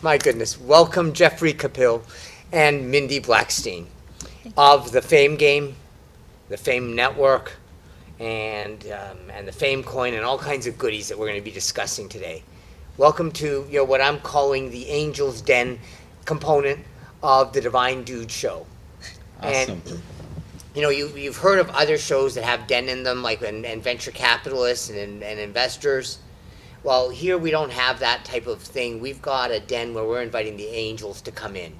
My goodness. Welcome, Jeffrey Capil and Mindy Blackstein of the Fame Game, the Fame Network, and the FameCoin, and all kinds of goodies that we're going to be discussing today. Welcome to what I'm calling the Angel's Den component of the Divine Dude Show. Awesome. And you've heard of other shows that have den in them, like and venture capitalists and investors. Well, here we don't have that type of thing. We've got a den where we're inviting the angels to come in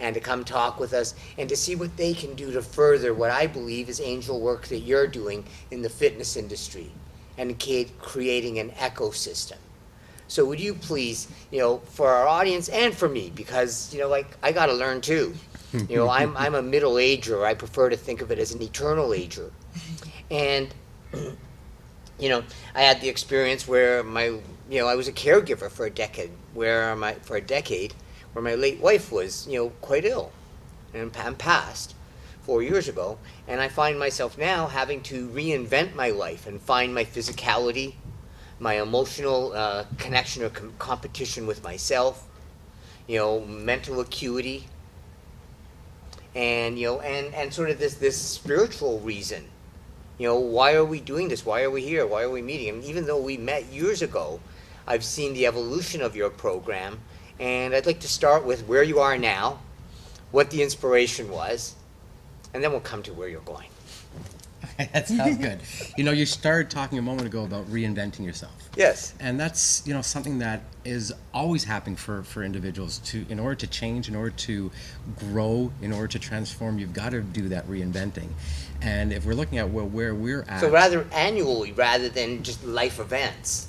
and to come talk with us and to see what they can do to further what I believe is angel work that you're doing in the fitness industry and creating an ecosystem. So would you please, for our audience and for me, because, I got to learn too. I'm a middle ager. I prefer to think of it as an eternal ager. And I had the experience where I was a caregiver for a decade, where my late wife was, quite ill and passed 4 years ago. And I find myself now having to reinvent my life and find my physicality, my emotional connection or competition with myself, mental acuity, and sort of this spiritual reason. Why are we doing this? Why are we here? Why are we meeting? And even though we met years ago, I've seen the evolution of your program, and I'd like to start with where you are now, what the inspiration was, and then we'll come to where you're going. That sounds good. You started talking a moment ago about reinventing yourself. Yes. And that's, something that is always happening for individuals. In order to change, in order to grow, in order to transform, you've got to do that reinventing. And if we're looking at where we're at... So rather annually, rather than just life events.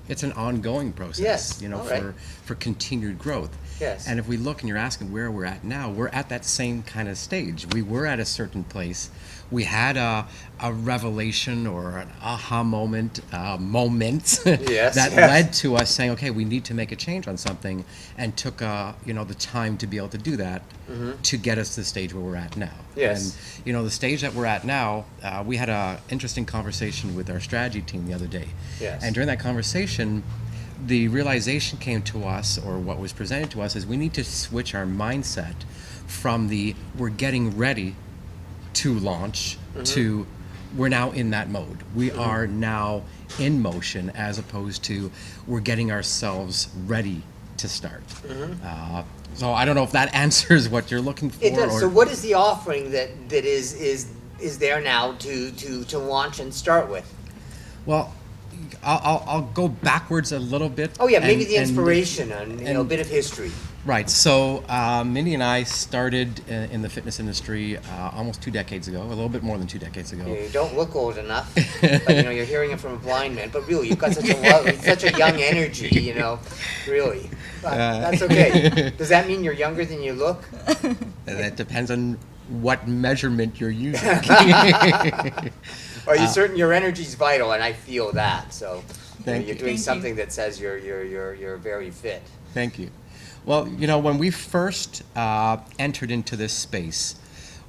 It's an ongoing process, yes. For continued growth. Yes. And if we look and you're asking where we're at now, we're at that same kind of stage. We were at a certain place. We had a revelation or an aha moment yes, that led to us saying, okay, we need to make a change on something, and took the time to be able to do that to get us to the stage where we're at now. Yes. And the stage that we're at now, we had an interesting conversation with our strategy team the other day. Yes. And during that conversation, the realization came to us, or what was presented to us, is we need to switch our mindset from we're getting ready to launch to we're now in that mode. We are now in motion, as opposed to we're getting ourselves ready to start. So I don't know if that answers what you're looking for. It does. So what is the offering that is there now to launch and start with? Well, I'll go backwards a little bit. Oh yeah, maybe the inspiration and a bit of history. Right. So Mindy and I started in the fitness industry almost 2 decades ago, a little bit more than 2 decades ago. You don't look old enough, but you're hearing it from a blind man. But really, you've got such a young energy. Really. But that's okay. Does that mean you're younger than you look? That depends on what measurement you're using. Are you certain your energy's vital? And I feel that. So you're doing something that says you're very fit. Thank you. Well, when we first entered into this space,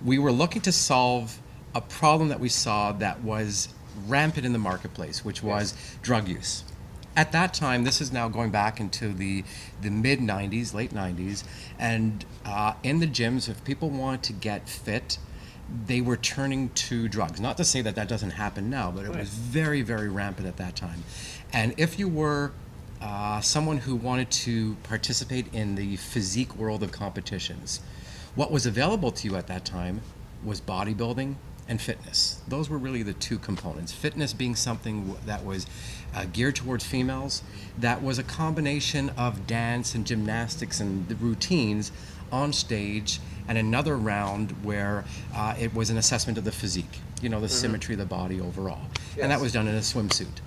we were looking to solve a problem that we saw that was rampant in the marketplace, which was drug use. At that time, this is now going back into the mid-90s, late 90s, and in the gyms, if people wanted to get fit, they were turning to drugs. Not to say that doesn't happen now, but it was very, very rampant at that time. And if you were someone who wanted to participate in the physique world of competitions, what was available to you at that time was bodybuilding and fitness. Those were really the two components. Fitness being something that was geared towards females, that was a combination of dance and gymnastics and the routines on stage, and another round where it was an assessment of the physique, the symmetry of the body overall. Yes. And that was done in a swimsuit.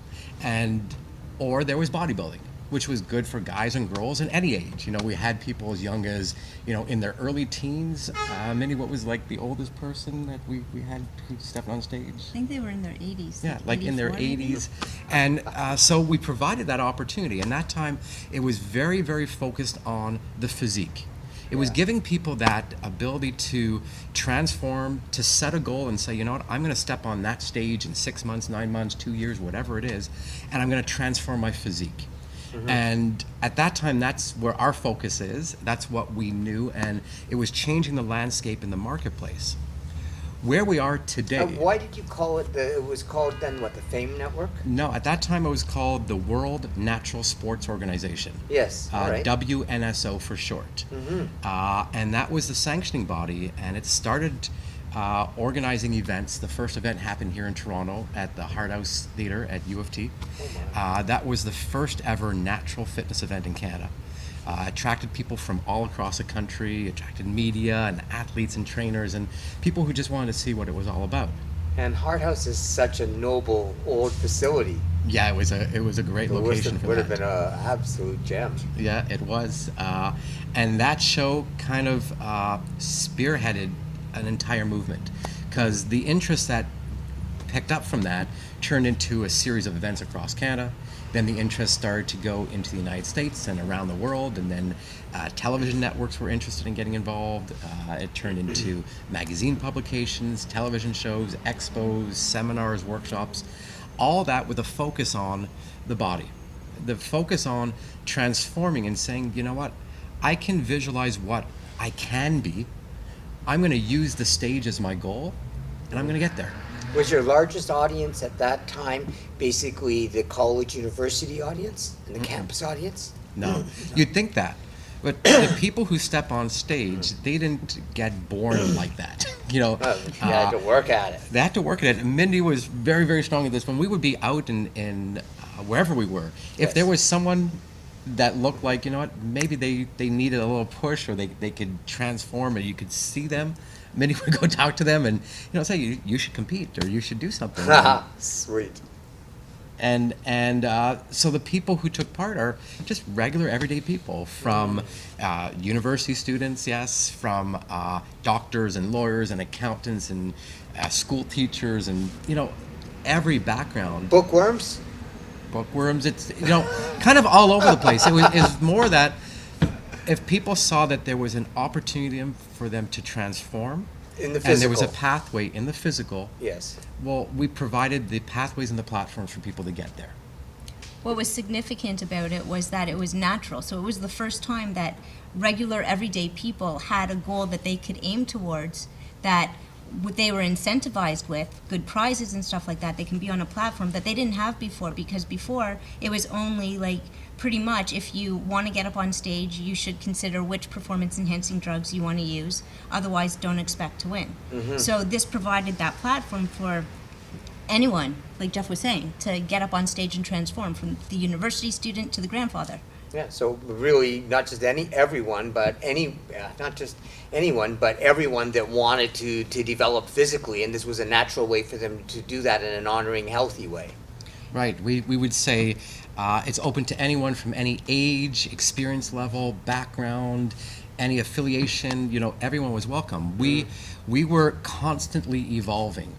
Or there was bodybuilding, which was good for guys and girls in any age. We had people as young as, in their early teens. Minnie, what was like the oldest person that we had who stepped on stage? I think they were in their 80s. Yeah, like in their 80s. And so we provided that opportunity. And that time, it was very, very focused on the physique. It was giving people that ability to transform, to set a goal and say, I'm going to step on that stage in 6 months, 9 months, 2 years, whatever it is, and I'm going to transform my physique. And at that time, that's where our focus is. That's what we knew, and it was changing the landscape in the marketplace. Where we are today. Why did you call it it was called then what, the Fame Network? No, at that time it was called the World Natural Sports Organization. Yes, all right. WNSO for short. And that was the sanctioning body, and it started organizing events. The first event happened here in Toronto at the Hard House Theatre at U of T. That was the first ever natural fitness event in Canada. Attracted people from all across the country, attracted media and athletes and trainers and people who just wanted to see what it was all about. And Hard House is such a noble old facility. Yeah, it was a great location for that. Would have been an absolute gem. Yeah, it was. And that show kind of spearheaded an entire movement, because the interest that picked up from that turned into a series of events across Canada. Then the interest started to go into the United States and around the world, and then television networks were interested in getting involved. It turned into magazine publications, television shows, expos, seminars, workshops, all that with a focus on the body, the focus on transforming and saying, you know what, I can visualize what I can be. I'm going to use the stage as my goal, and I'm going to get there. Was your largest audience at that time basically the college university audience and the campus audience? No. You'd think that. But the people who step on stage, they didn't get born like that. You know, You had to work at it. they had to work at it. And Mindy was very, very strong at this. When we would be out in wherever we were, if there was someone that looked like, you know what, maybe they needed a little push, or they could transform, or you could see them, Minnie would go talk to them and, you know, say, you should compete, or you should do something. Sweet. And so the people who took part are just regular everyday people, from university students, yes, from doctors and lawyers and accountants and school teachers, and, you know, every background. Bookworms? Bookworms, it's, you know, kind of all over the place. It was more that if people saw that there was an opportunity for them to transform, In the physical. and there was a pathway in the physical, Yes. well, we provided the pathways and the platforms for people to get there. What was significant about it was that it was natural. So it was the first time that regular, everyday people had a goal that they could aim towards, that what they were incentivized with, good prizes and stuff like that. They can be on a platform that they didn't have before, because before it was only like, pretty much, if you want to get up on stage, you should consider which performance-enhancing drugs you want to use. Otherwise, don't expect to win. So this provided that platform for anyone, like Jeff was saying, to get up on stage and transform, from the university student to the grandfather. Yeah, so really not just everyone, but not just anyone, but everyone that wanted to develop physically, and this was a natural way for them to do that in an honoring, healthy way. Right. We would say it's open to anyone from any age, experience level, background, any affiliation. You know, everyone was welcome. We were constantly evolving.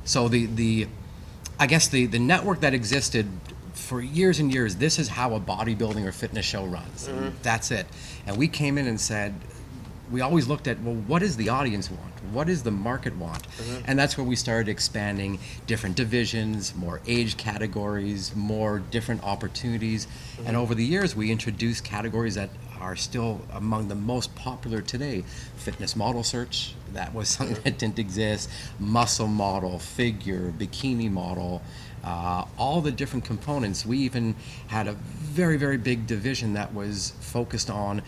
So I guess the network that existed for years and years, this is how a bodybuilding or fitness show runs. And that's it. And we came in and said, we always looked at, well, what does the audience want? What does the market want? And that's where we started expanding different divisions, more age categories, more different opportunities. And over the years, we introduced categories that are still among the most popular today. Fitness model search, that was something that didn't exist. Muscle model, figure, bikini model, all the different components. We even had a very, very big division that was focused on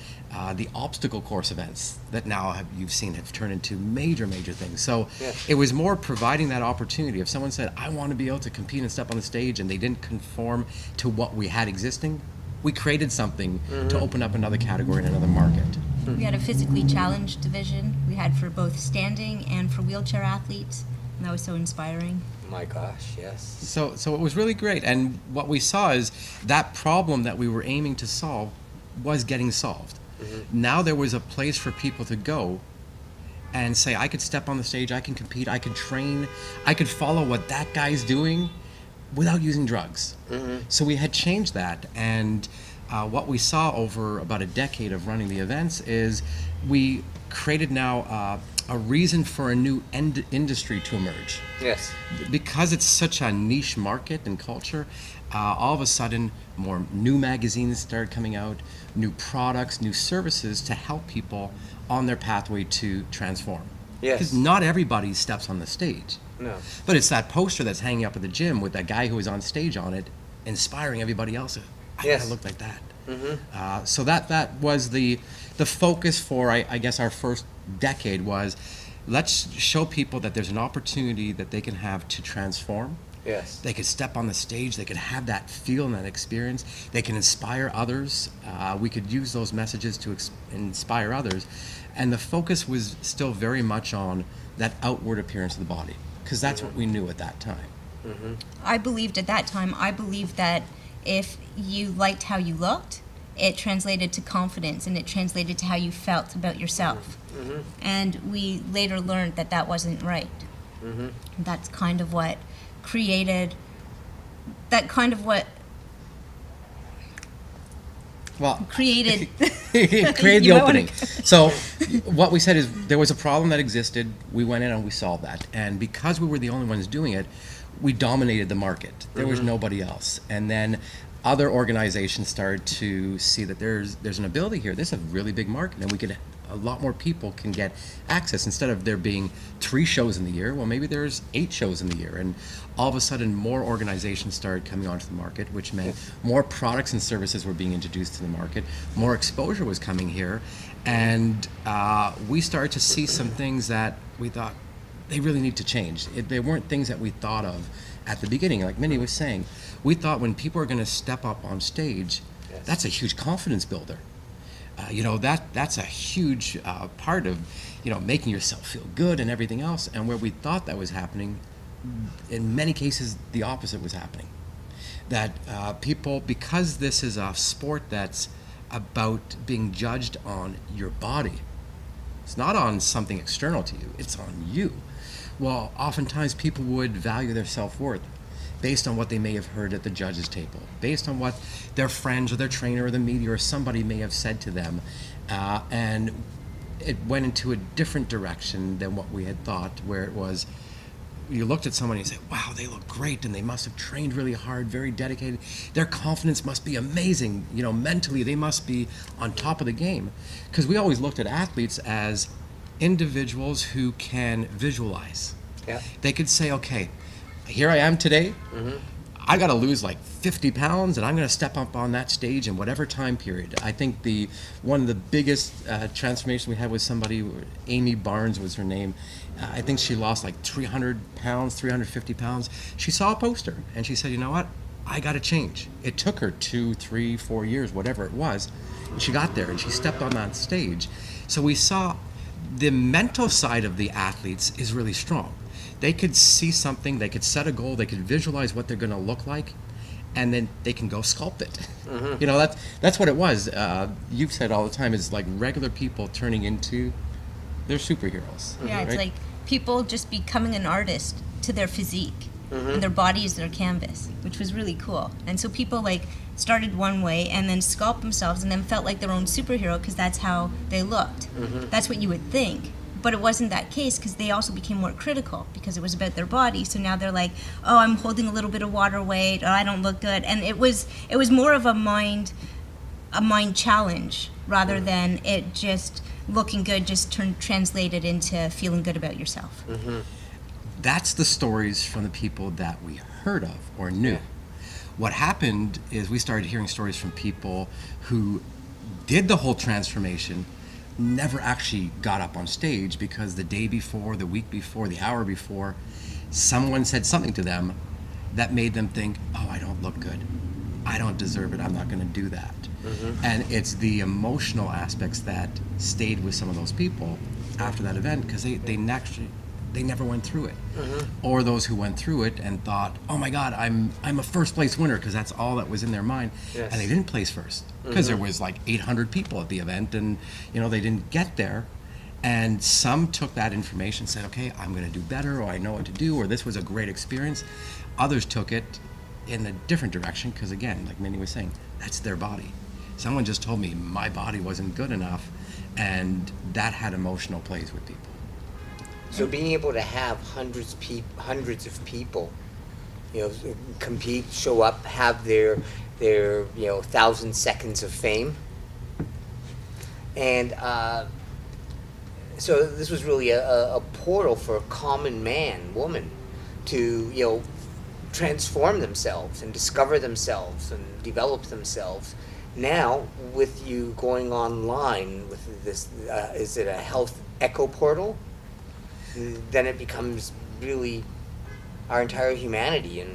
the obstacle course events that now you've seen have turned into major, major things. So it was more providing that opportunity. If someone said, I want to be able to compete and step on the stage, and they didn't conform to what we had existing, we created something to open up another category in another market. We had a physically challenged division. We had for both standing and for wheelchair athletes. And that was so inspiring. My gosh, yes. So it was really great. And what we saw is that problem that we were aiming to solve was getting solved. Now there was a place for people to go and say, I could step on the stage, I can compete, I can train, I could follow what that guy's doing without using drugs. So we had changed that. And what we saw over about a decade of running the events is we created now a reason for a new industry to emerge. Yes. Because it's such a niche market and culture, all of a sudden more new magazines started coming out, new products, new services to help people on their pathway to transform. Yes. Because not everybody steps on the stage. No. But it's that poster that's hanging up at the gym with that guy who was on stage on it, inspiring everybody else. I Yes. gotta look like that. So that was the focus for I guess our first decade was, let's show people that there's an opportunity that they can have to transform. Yes. They could step on the stage, they could have that feel and that experience, they can inspire others. We could use those messages to inspire others. And the focus was still very much on that outward appearance of the body, because that's what we knew at that time. I believed at that time, I believed that if you liked how you looked, it translated to confidence and it translated to how you felt about yourself. And we later learned that that wasn't right. That's kind of what created, that kind of what Well, created it created the You might wanna- opening. So what we said is there was a problem that existed. We went in and we solved that. And because we were the only ones doing it, we dominated the market. There was nobody else. And then other organizations started to see that there's an ability here. This is a really big market, and a lot more people can get access. Instead of there being 3 shows in the year, well, maybe there's 8 shows in the year. And all of a sudden, more organizations started coming onto the market, which meant more products and services were being introduced to the market, more exposure was coming here, and we started to see some things that we thought they really need to change. They weren't things that we thought of at the beginning. Like Minnie was saying, we thought when people are going to step up on stage, that's a huge confidence builder. That's a huge part of, making yourself feel good and everything else. And where we thought that was happening, in many cases, the opposite was happening. That people, because this is a sport that's about being judged on your body, it's not on something external to you, it's on you. Well, oftentimes people would value their self-worth based on what they may have heard at the judges' table, based on what their friends or their trainer or the media or somebody may have said to them. And it went into a different direction than what we had thought, where it was, you looked at someone and you say, wow, they look great and they must have trained really hard, very dedicated. Their confidence must be amazing. Mentally they must be on top of the game. Because we always looked at athletes as individuals who can visualize. Yeah. They could say, okay, here I am today. I got to lose like 50 pounds, and I'm going to step up on that stage in whatever time period. I think one of the biggest transformations we had was somebody, Amy Barnes was her name. I think she lost like 300 pounds, 350 pounds. She saw a poster, and she said, you know what? I got to change. It took her 2, 3, 4 years, whatever it was. And she got there, and she stepped on that stage. So we saw the mental side of the athletes is really strong. They could see something, they could set a goal, they could visualize what they're going to look like, and then they can go sculpt it. That's what it was. You've said all the time, it's like regular people turning into their superheroes. Yeah, it's right? like people just becoming an artist to their physique, and their body is their canvas, which was really cool. And so people started one way and then sculpt themselves and then felt like their own superhero because that's how they looked. That's what you would think. But it wasn't that case because they also became more critical because it was about their body. So now they're like, oh, I'm holding a little bit of water weight, or I don't look good. And it was more of a mind challenge rather than it just looking good just translated into feeling good about yourself. That's the stories from the people that we heard of or knew. What happened is we started hearing stories from people who did the whole transformation, never actually got up on stage because the day before, the week before, the hour before, someone said something to them that made them think, oh, I don't look good. I don't deserve it. I'm not going to do that. And it's the emotional aspects that stayed with some of those people after that event because they never went through it. Or those who went through it and thought, oh my God, I'm a first place winner because that's all that was in their mind. Yes. And they didn't place first because there was like 800 people at the event and they didn't get there. And some took that information and said, okay, I'm going to do better, or I know what to do, or this was a great experience. Others took it in a different direction because, again, like Minnie was saying, that's their body. Someone just told me my body wasn't good enough, and that had emotional plays with people. So being able to have hundreds of people, compete, show up, have their 1,000 seconds of fame, and so this was really a portal for a common man, woman, to transform themselves and discover themselves and develop themselves. Now, with you going online with this, is it a health echo portal? Then it becomes really our entire humanity, and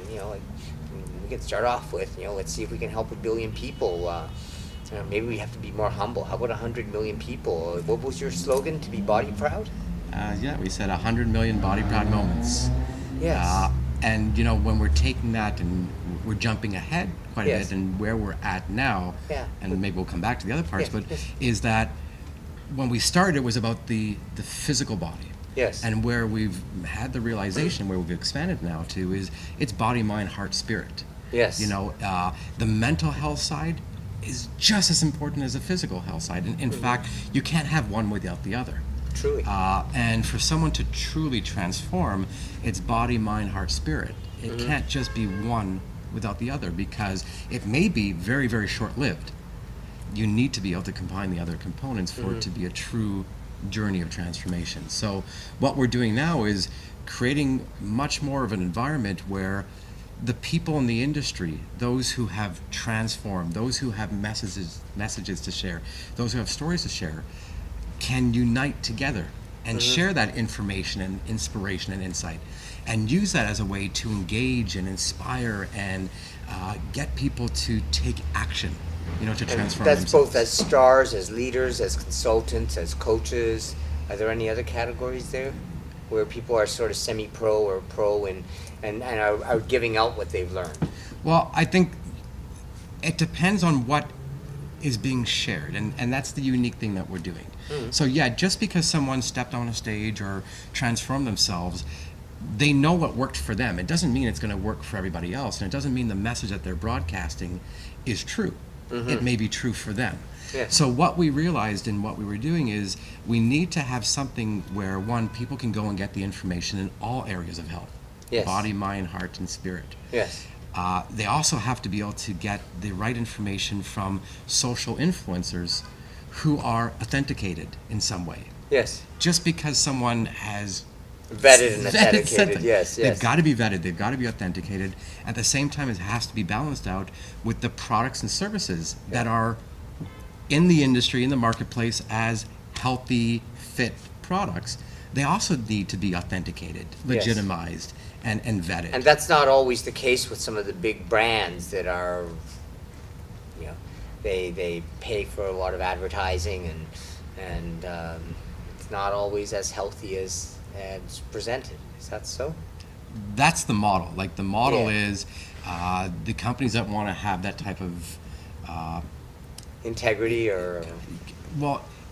we can start off with let's see if we can help 1 billion people. Maybe we have to be more humble. How about 100 million people? What was your slogan? To be body proud? Yeah, we said 100 million body proud moments. Yes. And when we're taking that and we're jumping ahead quite a Yes. bit, and where we're at now, Yeah. and maybe we'll come back to the other parts, Yes, but yes. is that when we started, it was about the physical body. Yes. And where we've had the realization, where we've expanded now to, is it's body, mind, heart, spirit. Yes. The mental health side is just as important as the physical health side. In fact, you can't have one without the other. Truly. And for someone to truly transform, it's body, mind, heart, spirit. It can't just be one without the other, because it may be very, very short-lived. You need to be able to combine the other components for it to be a true journey of transformation. So what we're doing now is creating much more of an environment where the people in the industry, those who have transformed, those who have messages to share, those who have stories to share, can unite together and share that information and inspiration and insight, and use that as a way to engage and inspire and get people to take action, to transform That's themselves. both as stars, as leaders, as consultants, as coaches. Are there any other categories there where people are sort of semi-pro or pro and are giving out what they've learned? Well, I think it depends on what is being shared, and that's the unique thing that we're doing. So yeah, just because someone stepped on a stage or transformed themselves, they know what worked for them. It doesn't mean it's going to work for everybody else, and it doesn't mean the message that they're broadcasting is true. It may be true for them. Yeah. So what we realized in what we were doing is we need to have something where, one, people can go and get the information in all areas of health. Yes. Body, mind, heart, and spirit. Yes. They also have to be able to get the right information from social influencers who are authenticated in some way. Yes. Just because someone has Vetted and said authenticated. it, Yes. they've Yes. got to be vetted, they've got to be authenticated. At the same time, it has to be balanced out with the products and services that are in the industry, in the marketplace, as healthy, fit products. They also need to be authenticated, Yes. legitimized, and vetted. And that's not always the case with some of the big brands that are, they pay for a lot of advertising and it's not always as healthy as presented. Is that so? That's the model. Like, the model Yeah. is the companies that want to have that type of Integrity or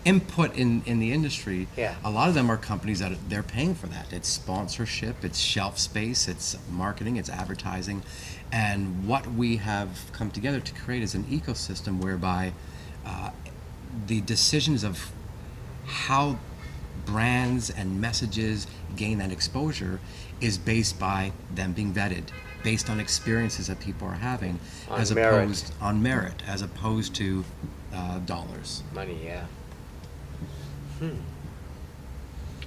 input in the industry. Yeah. A lot of them are companies that they're paying for that. It's sponsorship, it's shelf space, it's marketing, it's advertising. And what we have come together to create is an ecosystem whereby the decisions of how brands and messages gain that exposure is based by them being vetted, based on experiences that people are having, On as merit. opposed on merit, as opposed to dollars. money, yeah.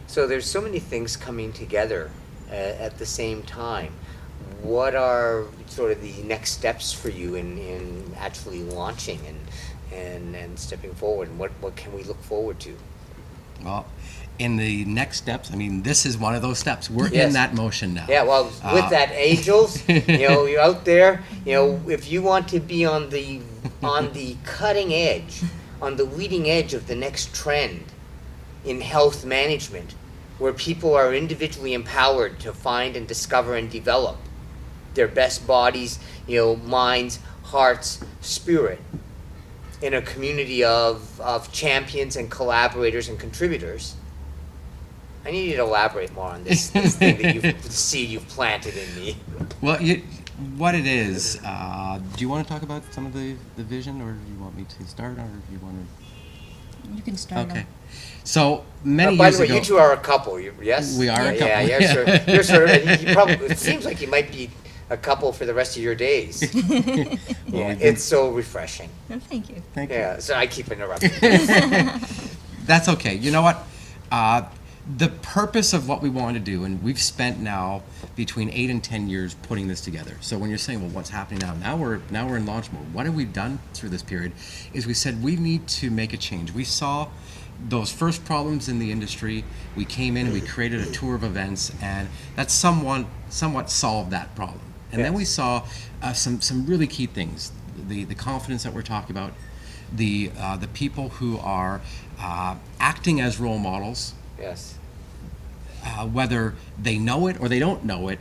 So there's so many things coming together at the same time. What are sort of the next steps for you in actually launching and stepping forward, and what can we look forward to? Well, in the next steps, I mean, this is one of those steps. We're Yes. in that motion now. Yeah, well, with that, angels, you're out there. If you want to be on the cutting edge, on the leading edge of the next trend in health management, where people are individually empowered to find and discover and develop their best bodies, minds, hearts, spirit, in a community of champions and collaborators and contributors. I need you to elaborate more on this thing that the seed you've planted in me. Well, what it is, do you want to talk about some of the vision, or do you want me to start, or do you want to? You can start. Okay. So many By years the way, ago, you two are a couple, yes? We are a Yeah, couple. you're sort of, and you probably, it seems like you might be a couple for the rest of your days. Well, Yeah, we've been- it's so refreshing. Oh, thank you. Thank you. Yeah, so I keep interrupting. That's okay. You know what? The purpose of what we want to do, and we've spent now between 8 and 10 years putting this together. So when you're saying, well, what's happening now? Now we're in launch mode. What have we done through this period? Is we said we need to make a change. We saw those first problems in the industry. We came in and we created a tour of events, and that somewhat solved that problem. And then Yes. we saw some really key things: the confidence that we're talking about, the people who are acting as role models. Yes, Whether they know it or they don't know it,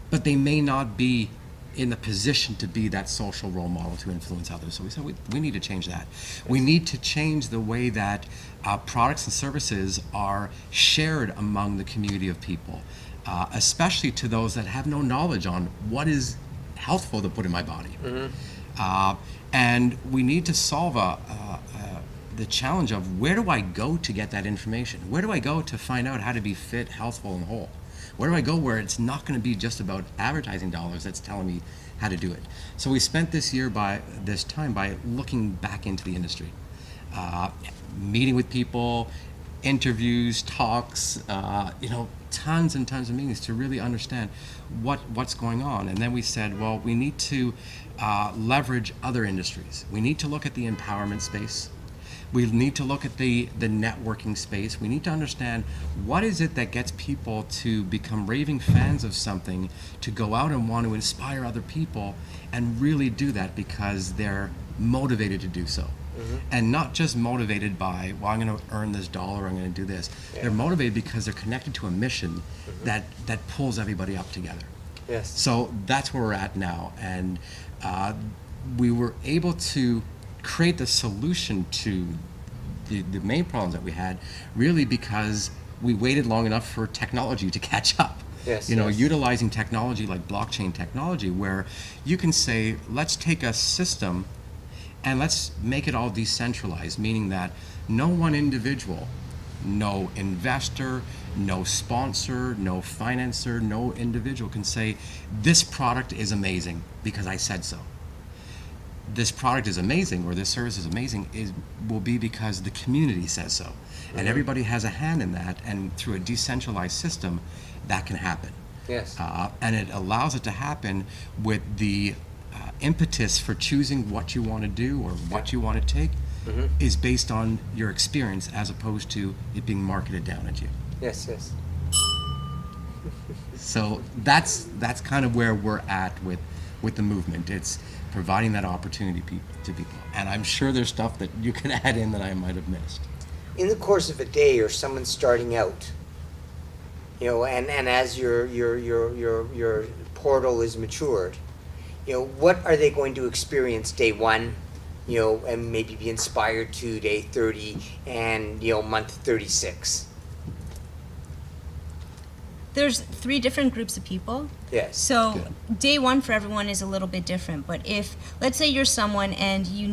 but they may not be in the position to be that social role model to influence others. So we said we need to change that. We need to change the way that products and services are shared among the community of people, especially to those that have no knowledge on what is healthful to put in my body. And we need to solve the challenge of, where do I go to get that information? Where do I go to find out how to be fit, healthful, and whole? Where do I go where it's not going to be just about advertising dollars that's telling me how to do it? So we spent this time by looking back into the industry, meeting with people, interviews, talks, tons and tons of meetings to really understand what's going on. And then we said, well, we need to leverage other industries. We need to look at the empowerment space. We need to look at the networking space. We need to understand, what is it that gets people to become raving fans of something, to go out and want to inspire other people, and really do that because they're motivated to do so. And not just motivated by, well, I'm going to earn this dollar, I'm going to do this. Yeah. They're motivated because they're connected to a mission that pulls everybody up together. yes. So that's where we're at now. And we were able to create the solution to the main problems that we had, really because we waited long enough for technology to catch up. Yes, yes. yes. Utilizing technology like blockchain technology, where you can say, let's take a system and let's make it all decentralized, meaning that no one individual, no investor, no sponsor, no financer, no individual can say, this product is amazing because I said so. This product is amazing, or this service is amazing, will be because the community says so. And everybody has a hand in that, and through a decentralized system, that can happen. Yes. And it allows it to happen with the impetus for choosing what you want to do or what you want to take is based on your experience, as opposed to it being marketed down at you. Yes, yes. So that's kind of where we're at with the movement. It's providing that opportunity to people. And I'm sure there's stuff that you can add in that I might have missed. In the course of a day, or someone starting out, and as your portal is matured, what are they going to experience day one, and maybe be inspired to day 30 and, month 36? There's 3 different groups of people. Yes. So day one for everyone is a little bit different. But if, let's say you're someone and you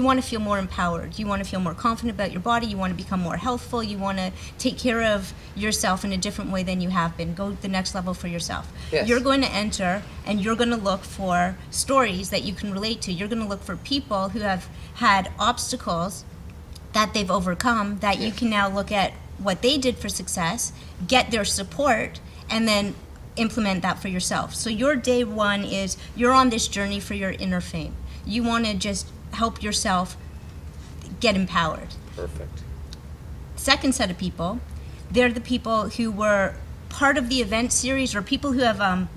want to feel more empowered, you want to feel more confident about your body, you want to become more healthful, you want to take care of yourself in a different way than you have been, go the next level for yourself. Yes. You're going to enter and you're going to look for stories that you can relate to. You're going to look for people who have had obstacles that they've overcome, that you can now look at what they did for success, get their support, and then implement that for yourself. So your day one is, you're on this journey for your inner fame. You want to just help yourself get empowered. Perfect. Second set of people, they're the people who were part of the event series, or people who have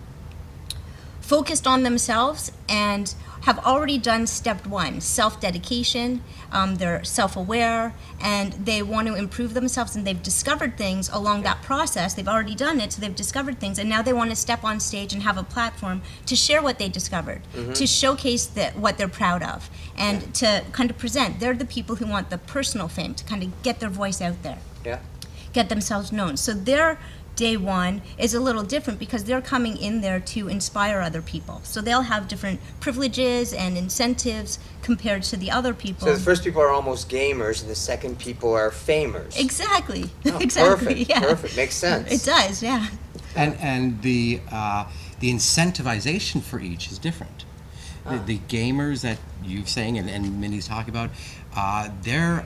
focused on themselves and have already done step one, self-dedication. They're self-aware and they want to improve themselves, and they've discovered things along that process. They've already done it, so they've discovered things, and now they want to step on stage and have a platform to share what they discovered, to showcase what they're proud of, and to kind of present. They're the people who want the personal fame, to kind of get their voice out there, Yeah. get themselves known. So they're day one is a little different because they're coming in there to inspire other people. So they'll have different privileges and incentives compared to the other people. So the first people are almost gamers, and the second people are famers. Exactly. Oh, exactly. Perfect. Yeah. Perfect. Makes sense. It does. Yeah. And the incentivization for each is different. The gamers that you're saying and Minnie's talking about, they're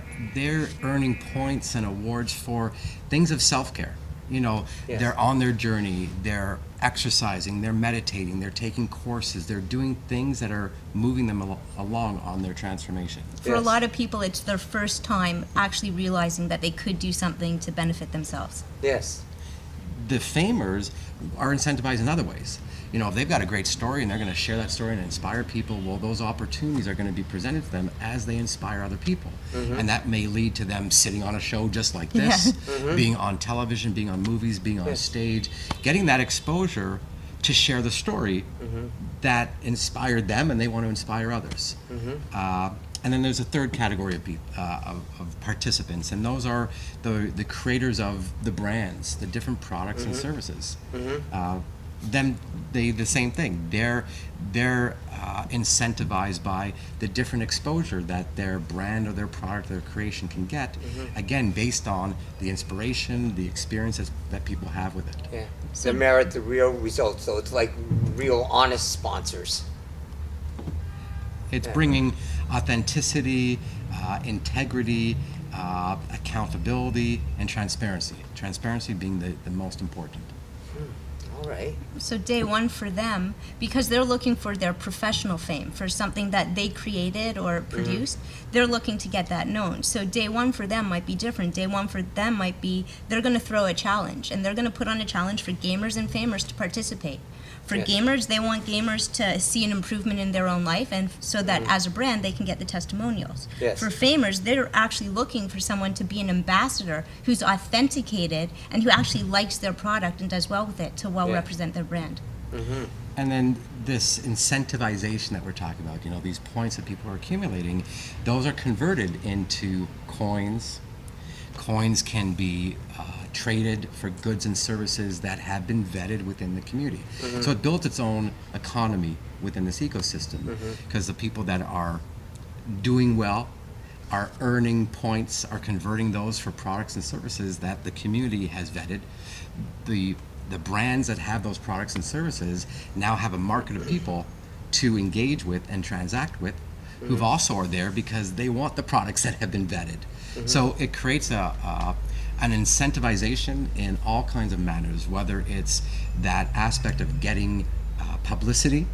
earning points and awards for things of self-care. You know, Yes. they're on their journey, they're exercising, they're meditating, they're taking courses, they're doing things that are moving them along on their transformation. For a Yes. lot of people, it's their first time actually realizing that they could do something to benefit themselves. Yes. The famers are incentivized in other ways. You know, if they've got a great story and they're going to share that story and inspire people, well, those opportunities are going to be presented to them as they inspire other people. And that may lead to them sitting on a show just like this, being on television, being on movies, being on Yes. stage, getting that exposure to share the story that inspired them and they want to inspire others. And then there's a third category of participants, and those are the creators of the brands, the different products and services. Then the same thing. They're incentivized by the different exposure that their brand or their product or their creation can get. Again, based on the inspiration, the experiences that people have with it. Yeah. To merit the real results. So it's like real honest sponsors. It's bringing authenticity, integrity, accountability, and transparency. Transparency being the most important. All right. So day one for them, because they're looking for their professional fame, for something that they created or produced, they're looking to get that known. So day one for them might be different. Day one for them might be they're going to throw a challenge, and they're going to put on a challenge for gamers and famers to participate. For Yes. gamers, they want gamers to see an improvement in their own life, and so that as a brand, they can get the testimonials. Yes. For famers, they're actually looking for someone to be an ambassador who's authenticated and who actually likes their product and does well with it to well Yeah. represent their brand. And then this incentivization that we're talking about, you know, these points that people are accumulating, those are converted into coins. Coins can be traded for goods and services that have been vetted within the community. So it builds its own economy within this ecosystem because the people that are doing well are earning points, are converting those for products and services that the community has vetted. The brands that have those products and services now have a market of people to engage with and transact with who've also are there because they want the products that have been vetted. So it creates an incentivization in all kinds of manners, whether it's that aspect of getting publicity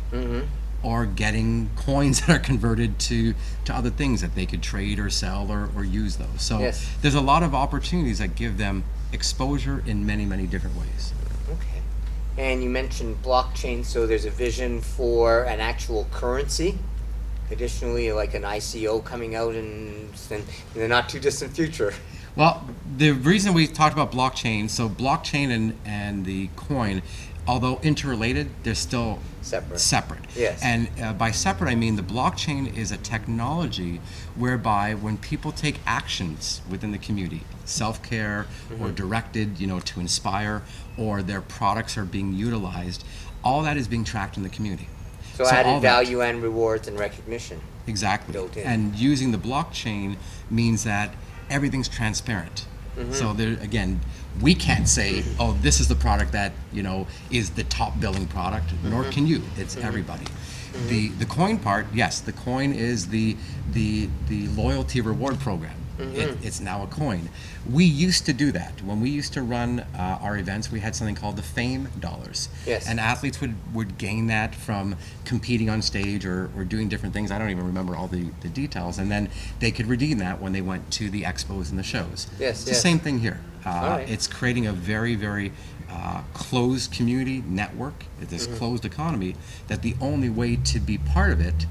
or getting coins that are converted to other things that they could trade or sell or use those. So Yes. there's a lot of opportunities that give them exposure in many, many different ways. Okay. And you mentioned blockchain, so there's a vision for an actual currency. Additionally, like an ICO coming out in the not too distant future. Well, the reason we talked about blockchain, so blockchain and the coin, although interrelated, they're still separate. Yes. And by separate, I mean the blockchain is a technology whereby when people take actions within the community, self-care or directed, you know, to inspire, or their products are being utilized, all that is being tracked in the community. So all added that- value and rewards and recognition. Exactly. built in. And using the blockchain means that everything's transparent. So there again, we can't say, oh, this is the product that, you know, is the top billing product, nor can you. It's everybody. The coin part, yes, the coin is the loyalty reward program. It's now a coin. We used to do that. When we used to run our events, we had something called the Fame dollars. Yes. And athletes would gain that from competing on stage or doing different things. I don't even remember all the details. And then they could redeem that when they went to the expos and the shows. Yes, It's the yes. same thing here. right. It's creating a very, very closed community network, this closed economy, that the only way to be part of it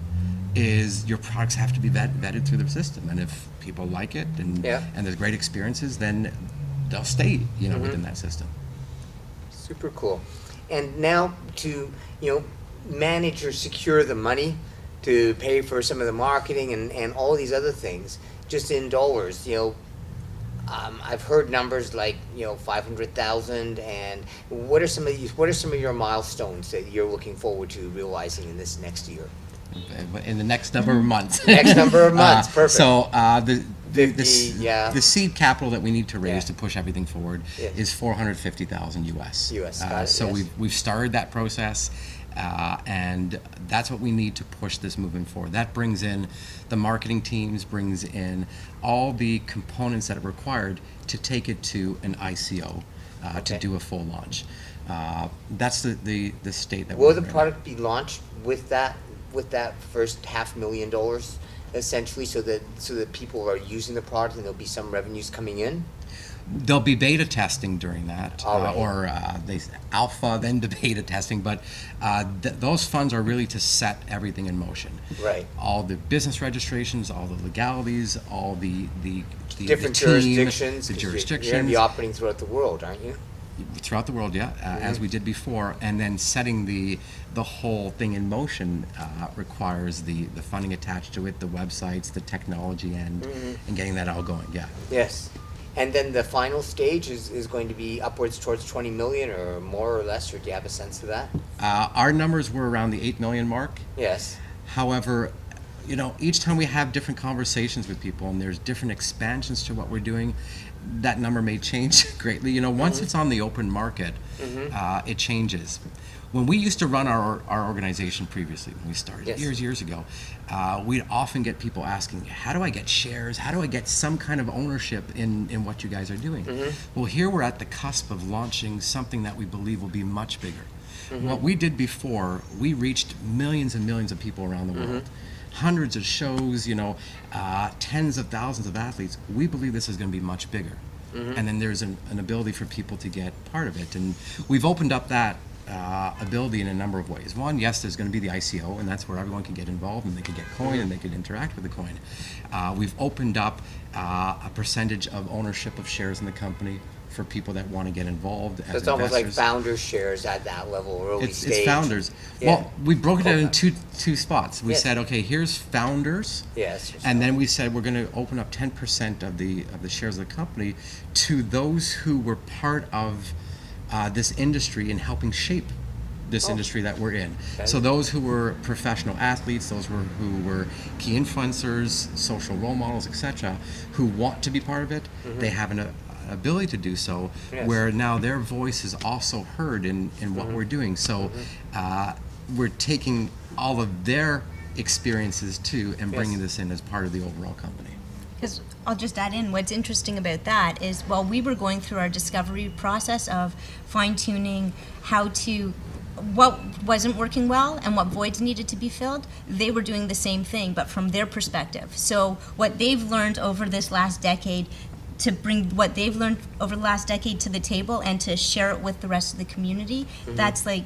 is your products have to be vetted through the system. And if people like it and there's great experiences, then they'll stay, you know, within that system. Super cool. And now to, manage or secure the money to pay for some of the marketing and all these other things, just in dollars, I've heard numbers like 500,000. And what are some of these? What are some of your milestones that you're looking forward to realizing in this next year? In the next number of months. Next number of months, perfect. So the 50, yeah. the seed capital that we need to raise Yeah. to push everything forward Yes. is 450,000 US. Got it, So yes. we've started that process, and that's what we need to push this moving forward. That brings in the marketing teams, brings in all the components that are required to take it to an ICO, to Okay. do a full launch. That's the state that Will we're the in. product be launched with that first $500,000 essentially, so that people are using the product and there'll be some revenues coming in? There'll be beta testing during that, All right. or they alpha then to beta testing. But those funds are really to set everything in motion. Right. All the business registrations, all the legalities, all the Different team, jurisdictions. the 'cause You're going to jurisdictions be operating throughout the world, aren't you? throughout the world, yeah, as we did before, and then setting the whole thing in motion requires the funding attached to it, the websites, the technology, and getting that all going. Yeah. Yes. And then the final stage is going to be upwards towards 20 million or more or less, or do you have a sense of that? Our numbers were around the 8 million mark. Yes. However, each time we have different conversations with people and there's different expansions to what we're doing, that number may change greatly. Once it's on the open market, it changes. When we used to run our organization previously, when we started Yes. years ago, we'd often get people asking, how do I get shares? How do I get some kind of ownership in what you guys are doing? Well, here we're at the cusp of launching something that we believe will be much bigger. What we did before, we reached millions and millions of people around the world. Hundreds of shows, tens of thousands of athletes. We believe this is going to be much bigger. And then there's an ability for people to get part of it. And we've opened up that ability in a number of ways. One, yes, there's going to be the ICO, and that's where everyone can get involved and they can get coin and they can interact with the coin. We've opened up a percentage of ownership of shares in the company for people that want to get involved as So it's almost like investors. founders shares at that level, early It's stage. founders. Yeah. Well, we broke it down in two spots. We Yes. said, okay, here's founders. Yes. And then we said we're going to open up 10% of the shares of the company to those who were part of this industry in helping shape this industry that we're in. Okay. So those who were professional athletes, who were key influencers, social role models, etc., who want to be part of it, they have an ability to do so, Yes. where now their voice is also heard in what we're doing. So we're taking all of their experiences too and bringing this in as part of the overall company. Because I'll just add in, what's interesting about that is while we were going through our discovery process of fine-tuning what wasn't working well and what voids needed to be filled, they were doing the same thing, but from their perspective. So what they've learned over this last decade, to bring what they've learned over the last decade to the table and to share it with the rest of the community, that's like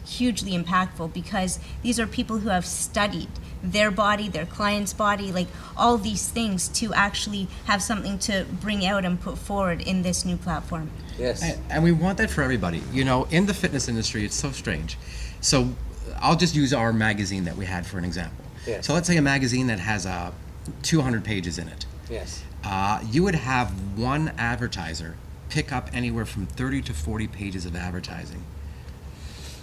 hugely impactful, because these are people who have studied their body, their client's body, like all these things to actually have something to bring out and put forward in this new platform. Yes. And we want that for everybody. In the fitness industry, it's so strange. So I'll just use our magazine that we had for an example. Yes. So let's say a magazine that has 200 pages in it. Yes. You would have one advertiser pick up anywhere from 30 to 40 pages of advertising,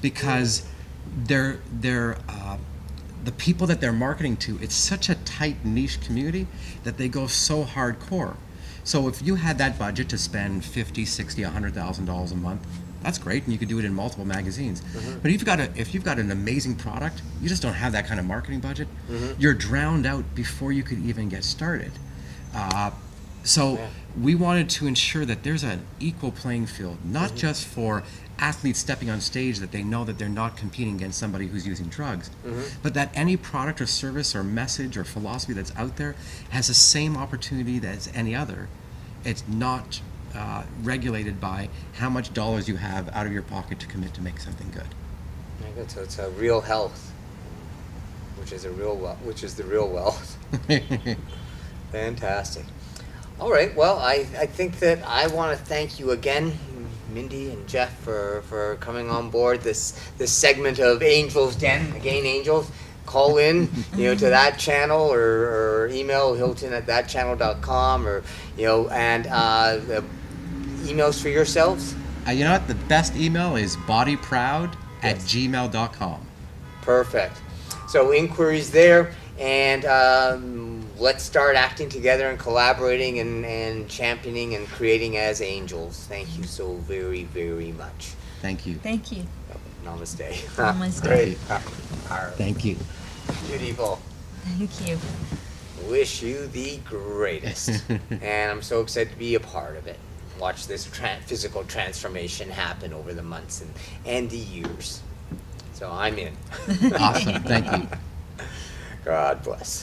because they're the people that they're marketing to, it's such a tight niche community that they go so hardcore. So if you had that budget to spend $50, $60, $100,000 a month, that's great, and you could do it in multiple magazines. But if you've got an amazing product, you just don't have that kind of marketing budget. You're drowned out before you could even get started. So we wanted to ensure that there's an equal playing field, not just for athletes stepping on stage that they know that they're not competing against somebody who's using drugs, but that any product or service or message or philosophy that's out there has the same opportunity as any other. It's not regulated by how much dollars you have out of your pocket to commit to make something good. Very good. So it's a real health, which is the real wealth. Fantastic. All right. Well, I think that I want to thank you again, Mindy and Jeff, for coming on board this segment of Angels Den. Again, Angels, call in, to that channel, or email hilton@thatchannel.com, or, and the emails for yourselves. You know what? The best email is bodyproud@gmail.com. Perfect. So inquiries there, and let's start acting together and collaborating and championing and creating as angels. Thank you so very, very much. Thank you. Thank you. Namaste. Namaste. Great. Thank you. Beautiful. Thank you. Wish you the greatest. And I'm so excited to be a part of it. Watch this physical transformation happen over the months and the years. So I'm in. Awesome. Thank you. God bless.